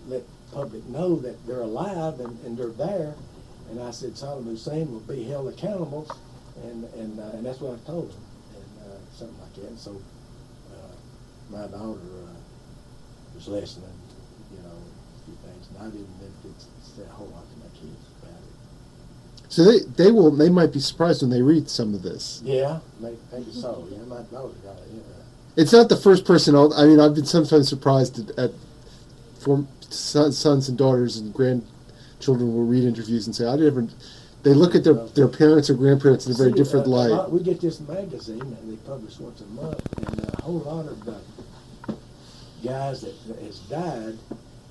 let the public know that they're alive and they're there. And I said Saddam Hussein will be held accountable, and that's what I told them, and something like that. And so my daughter was listening, a few things, and I didn't say a whole lot to my kids about it. So they might be surprised when they read some of this. Yeah, maybe so. Yeah, my daughter got it. It's not the first person. I mean, I've been sometimes surprised at sons and daughters and grandchildren will read interviews and say, they look at their parents or grandparents in a very different light. We get this magazine that they publish once a month, and a whole lot of the guys that has died,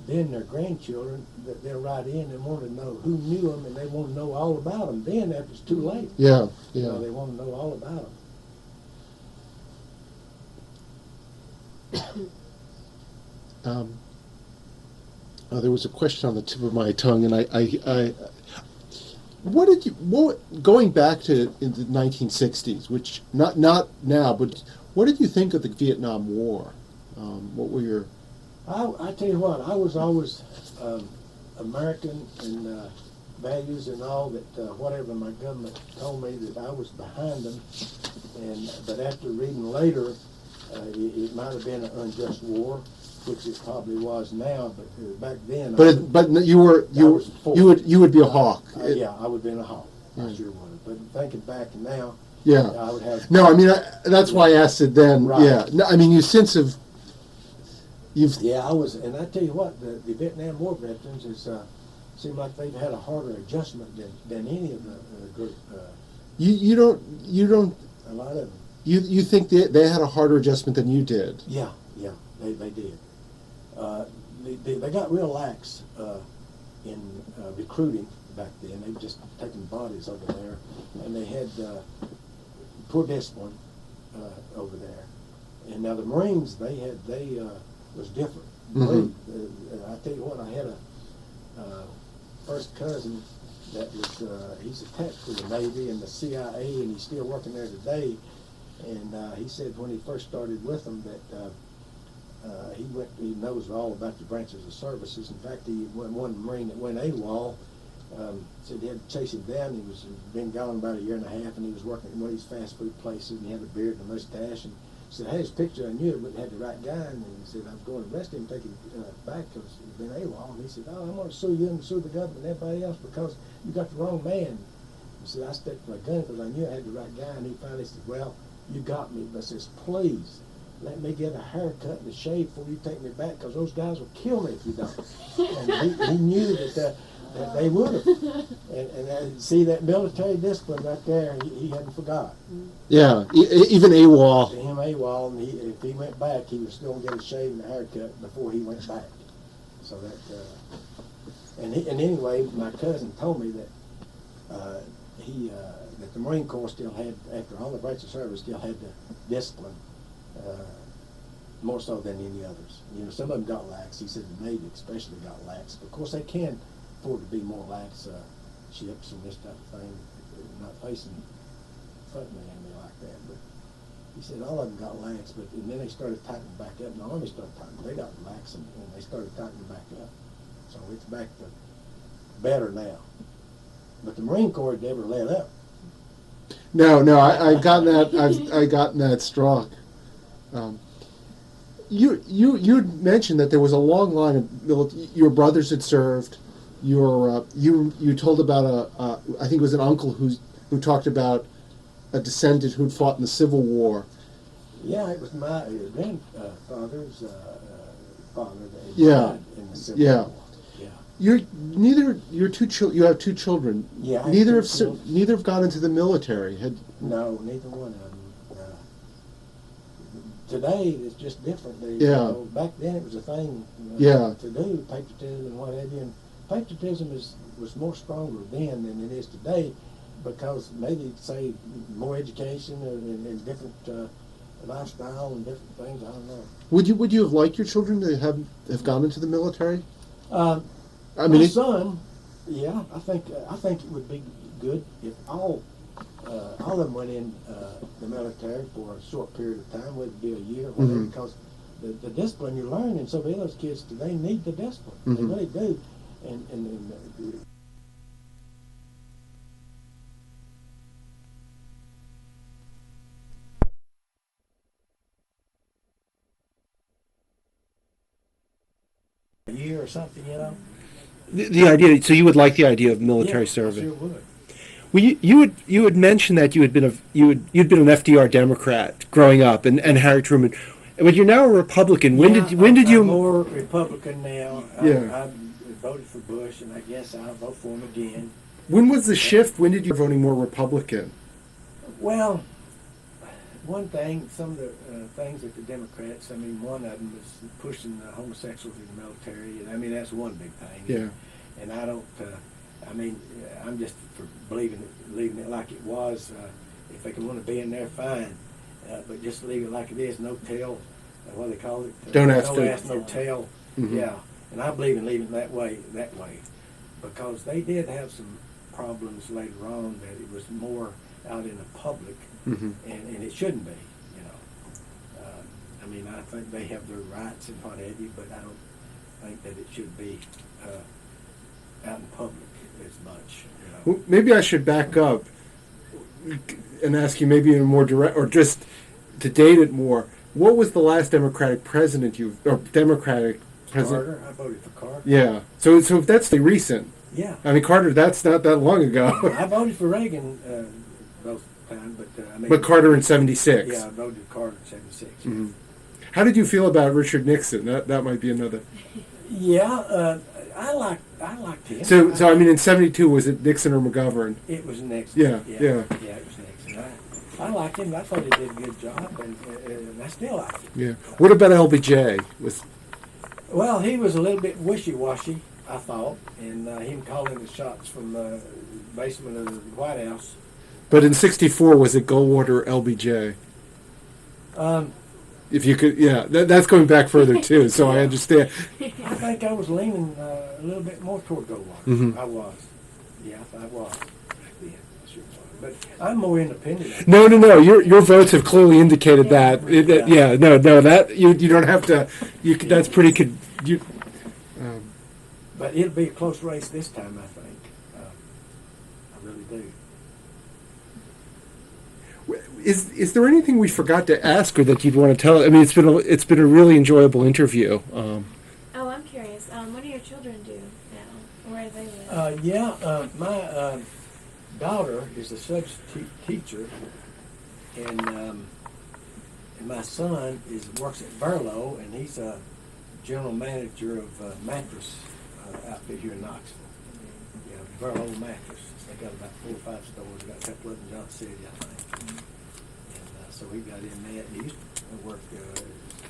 then their grandchildren, that they'll write in and want to know who knew them, and they want to know all about them. Then after it's too late. Yeah. They want to know all about them. There was a question on the tip of my tongue, and going back to in the 1960s, which not now, but what did you think of the Vietnam War? What were your? I tell you what, I was always American in values and all that. Whatever my government told me, that I was behind them. But after reading later, it might have been an unjust war, which it probably was now. But back then, but you would be a hawk. Yeah, I would have been a hawk. I sure would have. But thinking back now, yeah, I would have. No, I mean that's why I asked it then. Right. Yeah, no, I mean you sense of. Yeah, I was, and I tell you what, the Vietnam War veterans seem like they've had a harder adjustment than any of the group. You don't. A lot of them. You think they had a harder adjustment than you did? Yeah, they did. They got real lax in recruiting back then. They were just taking bodies over there, and they had poor discipline over there. And now the Marines, they was different. I tell you what, I had a first cousin that was he's attached to the Navy and the CIA, and he's still working there today. And he said when he first started with them that he knows all about the branches of services. In fact, one Marine that went AWOL said he had to chase him down. He was been gone about a year and a half, and he was working at one of these fast food places, and he had a beard and a mustache. And he said, "I had his picture. I knew it, but had the right guy." And he said, "I was going to arrest him, take him back because he'd been AWOL." And he said, "Oh, I'm going to sue you and sue the government and everybody else because you got the wrong man." He said, "I stuck to my gun because I knew I had the right guy." And he finally said, "Well, you got me." But I says, "Please let me get a haircut and a shave before you take me back, because those guys will kill me if you don't. And he knew that they would have. And see that military discipline right there, he hadn't forgot. Yeah, even AWOL. Him AWOL, and if he went back, he was still going to get a shave and a haircut before he went back. So that, and anyway, my cousin told me that that the Marine Corps still had, after all the branches of service, still had the discipline more so than any others. You know, some of them got lax. He said the Navy especially got lax. But of course, they can afford to be more lax ships and this type of thing, not facing front the enemy like that. But he said all of them got lax, but and then they started tightening back up. And the Army started tightening. They got lax, and they started tightening back up. So it's back to better now. But the Marine Corps never let up. No, I've gotten that. I've gotten that struck. You mentioned that there was a long line of your brothers had served. You told about I think it was an uncle who talked about a descendant who'd fought in the Civil War. Yeah, it was my grandfather's father that died in the Civil War. Yeah. You have two children. Yeah. Neither have gone into the military. No, neither one of them. Today it's just different. Back then it was a thing to do, patriotism and what have you. And patriotism was more stronger then than it is today, because maybe say more education and different lifestyle and different things. I don't know. Would you have liked your children to have gone into the military? My son, yeah, I think it would be good if all of them went in the military for a short period of time, whether it be a year or whatever, because the discipline you learn, and some of those kids today need the discipline. They really do. And a year or something, you know. The idea. So you would like the idea of military service? I sure would. Well, you had mentioned that you'd been an FDR Democrat growing up, and Harry Truman, but you're now a Republican. When did you? I'm more Republican now. Yeah. I voted for Bush, and I guess I'll vote for him again. When was the shift? When did you voting more Republican? Well, one thing, some of the things that the Democrats, I mean, one of them was pushing the homosexuals in the military, and I mean, that's one big thing. Yeah. And I don't, I'm just for leaving it like it was. If they can want to be in there, fine. But just leave it like it is, no tell, what do they call it? Don't ask, no tell. Mm-hmm. Yeah. And I believe in leaving it that way. Because they did have some problems later on that it was more out in the public, and it shouldn't be, you know. I mean, I think they have their rights and what have you, but I don't think that it should be out in public as much, you know. Well, maybe I should back up and ask you maybe in a more direct, or just to date it more. What was the last Democratic president Democratic president? Carter. I voted for Carter. Yeah. So that's the recent. Yeah. I mean, Carter. That's not that long ago. I voted for Reagan both times, but But Carter in '76. Yeah, I voted for Carter in '76. Mm-hmm. How did you feel about Richard Nixon? That might be another. Yeah, I liked him. So I mean, in '72, was it Nixon or McGovern? It was Nixon. Yeah. Yeah, it was Nixon. I liked him. I thought he did a good job, and I still like him. Yeah. What about LBJ? Well, he was a little bit wishy-washy, I thought, and him calling the shots from the basement of the White House. But in '64, was it Goldwater or LBJ? If you could, yeah, that's going back further too. So I understand. I think I was leaning a little bit more toward Goldwater. Mm-hmm. I was. Yeah, I was. Back then, I sure was. But I'm more independent. No. Your votes have clearly indicated that. That you don't have to. That's pretty. But it'll be a close race this time, I think. I really do. Is there anything we forgot to ask, or that you'd want to tell? I mean, it's been a really enjoyable interview. Oh, I'm curious. What do your children do now? Where do they live? My daughter is a substitute teacher, and and my son works at Burlow, and he's a general manager of mattress outfit here in Knoxville. You know, Burlow Mattress. They got about 4 or 5 stores. They got a couple of them in Johnson City, I think. And so he got in there. He used to work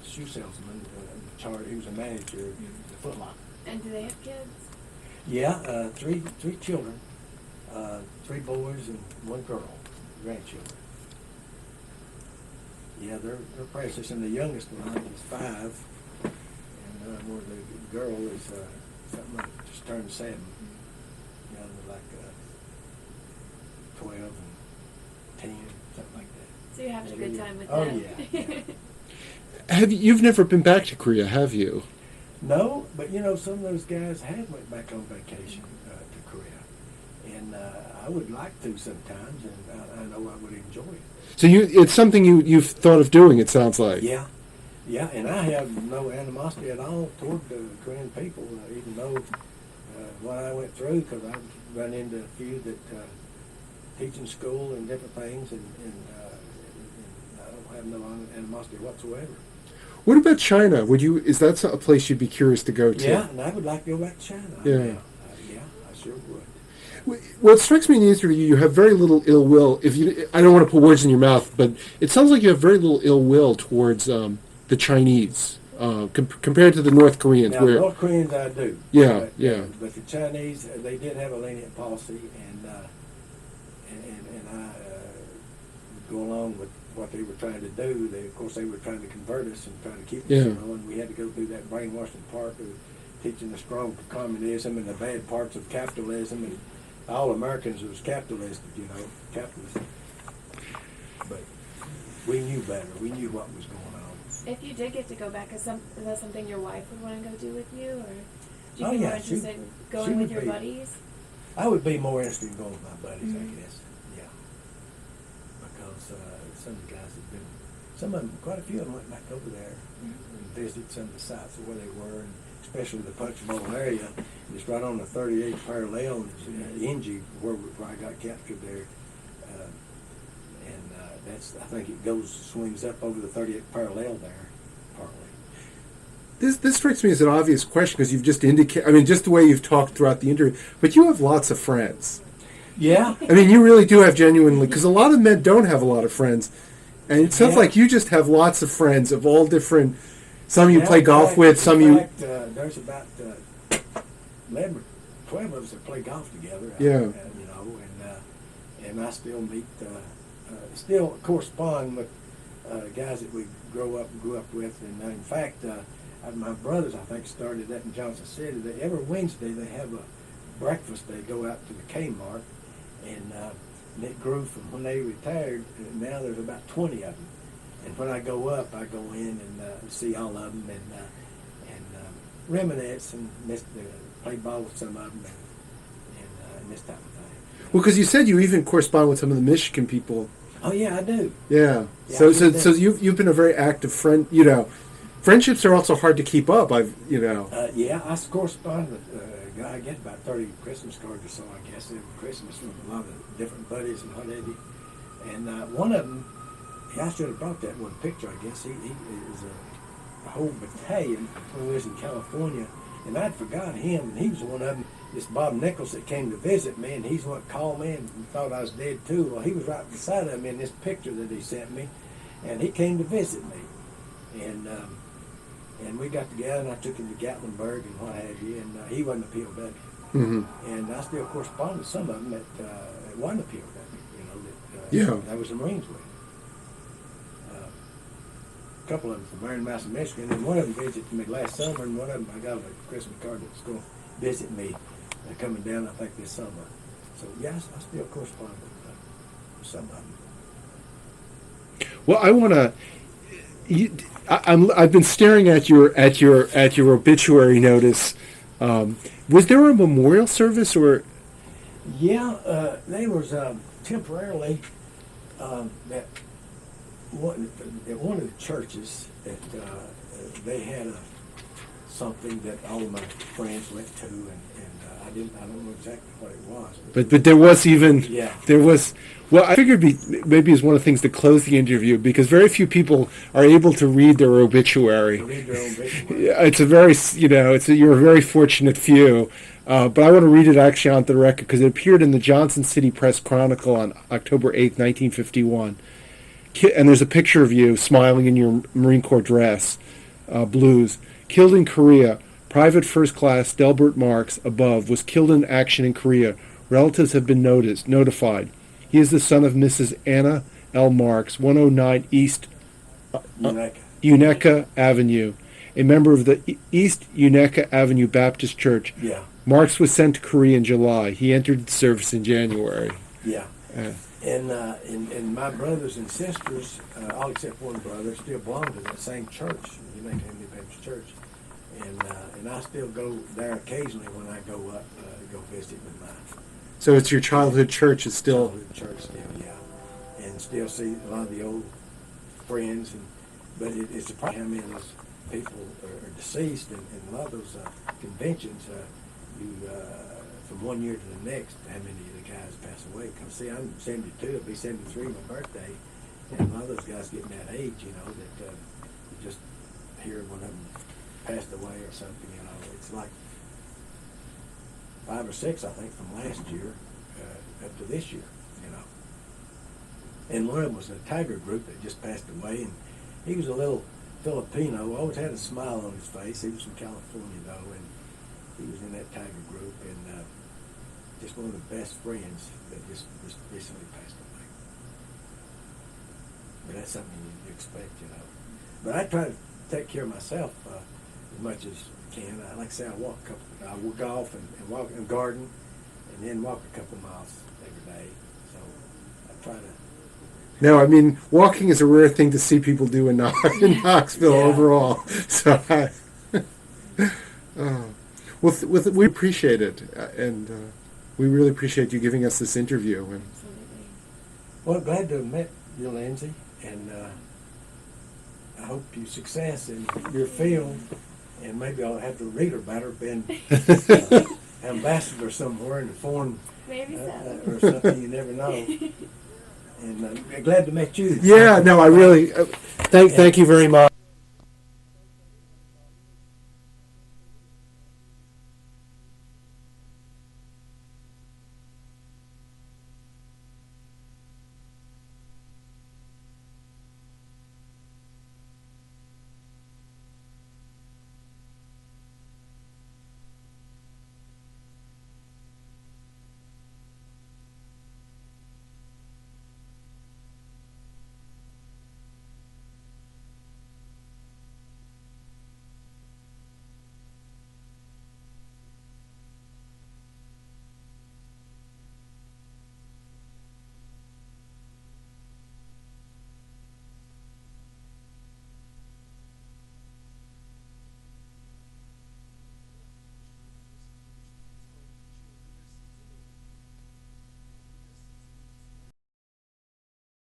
shoe salesman. He was a manager at the Foot Locker. And do they have kids? Yeah, three children, 3 boys and 1 girl, grandchildren. Yeah, they're precious, and the youngest one is 5, and where the girl is something like just turned 7. You know, like 12 and 10, something like that. So you're having a good time with Oh them. yeah. You've never been back to Korea, have you? No, but you know, some of those guys have went back on vacation to Korea, and I would like to sometimes, and I know I would enjoy it. So it's something you've thought of doing, it sounds like. Yeah, and I have no animosity at all toward the Korean people, even though what I went through, because I've run into a few that teach in school and different things, and I don't have no animosity whatsoever. What about China? Is that a place you'd be curious to go to? Yeah, and I would like to go back to China. Yeah. Yeah, I sure would. What strikes me in the interview, you have very little ill will. I don't want to put words in your mouth, but it sounds like you have very little ill will towards the Chinese compared to the North Koreans. Now, the North Koreans I do. Yeah, but, yeah. But the Chinese, they did have a lenient policy, and I go along with what they were trying to do. Of course, they were trying to convert us and trying to keep us, Yeah. and we had to go through that brainwashing part of teaching the strong of communism and the bad parts of capitalism, and all Americans was capitalist, capitalist. But we knew better. We knew what was going on. If you did get to go back, is that something your wife would want to go do with you, or do you Oh, be more yeah, interested in she going with would your be. buddies? I would be more interested in going with my buddies, Mhm. I guess. Yeah. Because some of the guys have been, some of them, quite a few of them went back over there and visited some of the sites of where they were, and especially the Punch Bowl area. It's right on the 38th parallel in Inji, where I got captured there. I think it swings up over the 38th parallel there, partly. This strikes me as an obvious question because you've just indicated, just the way you've talked throughout the interview, but you have lots of friends. Yeah. You really do have genuinely, because a lot of men don't have a lot of friends. And it sounds like you just have lots of friends of all different, some you play golf with, some you... In fact, there's about 11 or 12 of us that play golf together. Yeah. And I still meet, still correspond with guys that we grew up with. And in fact, my brothers, I think, started that in Johnson City. Every Wednesday they have a breakfast. They go out to the Kmart, and it grew from when they retired. And now there's about 20 of them. And when I go up, I go in and see all of them and reminisce and play ball with some of them and this type of thing. Well, because you said you even correspond with some of the Michigan people. Oh yeah, I do. Yeah. Yeah, So I do. you've been a very active friend. Friendships are also hard to keep up. Yeah, I correspond with I get about 30 Christmas cards or so, I guess, every Christmas from a lot of different buddies and what have you. And one of them, I should have brought that one picture, I guess. He is a whole battalion when we was in California, and I'd forgot him, and he was one of them, this Bob Nichols that came to visit me, and he's what called me and thought I was dead too. Well, he was right beside him in this picture that he sent me, and he came to visit me. And we got together, and I took him to Gatlinburg and what have you, and he wasn't a POW. Mm-hmm. And I still correspond with some of them that wasn't a POW, Yeah. I was a Marines with. A couple of them from Iron Mountain, Michigan, and one of them visited me last summer, and one of them I got a Christmas card that's going to visit me coming down, I think, this summer. So yes, I still correspond with some of them. Well, I want to... I've been staring at your obituary notice. Was there a memorial service or? Yeah, there was temporarily that at one of the churches that they had something that all of my friends went to, and I I don't know exactly what it was. But there was even Yeah. there was. Well, I figured maybe it's one of the things to close the interview because very few people are able to read their obituary. To read their own obituary. Yeah, it's a very, you're a very fortunate few. But I want to read it actually onto the record because it appeared in the Johnson City Press Chronicle on October 8th, 1951. And there's a picture of you smiling in your Marine Corps dress, blues. Killed in Korea, Private First Class Delbert Marks, above, was killed in action in Korea. Relatives have been notified. He is the son of Mrs. Anna L. Marks, 109 East Uneka Avenue, a member of the East Uneka Avenue Baptist Church. Yeah. Marks was sent to Korea in July. He entered service in January. Yeah. And my brothers and sisters, all except one brother, still belong to that same church, the Uneka Avenue Baptist Church. And I still go there occasionally when I go up, go visit with my So it's your childhood church is still... childhood church still, yeah. And still see a lot of the old friends. But it's surprising how many of those people are deceased. And a lot of those conventions, from one year to the next, how many of the guys pass away. Because, see, I'm 72, I'll be 73 my birthday. And a lot of those guys getting that age, that you just hear one of them passed away or something, It's like 5 or 6, I think, from last year up to this year, And one of them was a Tiger group that just passed away, and he was a little Filipino, always had a smile on his face. He was from California, though, and he was in that Tiger group, and just one of the best friends that just recently passed away. But that's something you expect, But I try to take care of myself as much as I can. Like I say, I will golf and walk in the garden, and then walk a couple miles every day. So I try to. No, I mean, walking is a rare thing to see people do in Knoxville Yeah. overall. So, we appreciate it, and we really appreciate you giving us this interview. And Absolutely. Well, glad to have met you, Lindsay, and I hope you success in your field, and maybe I'll have to read her better, been ambassador somewhere in the foreign Maybe so. or something. You never know. And glad to meet you. yeah, no, I really thank you very much.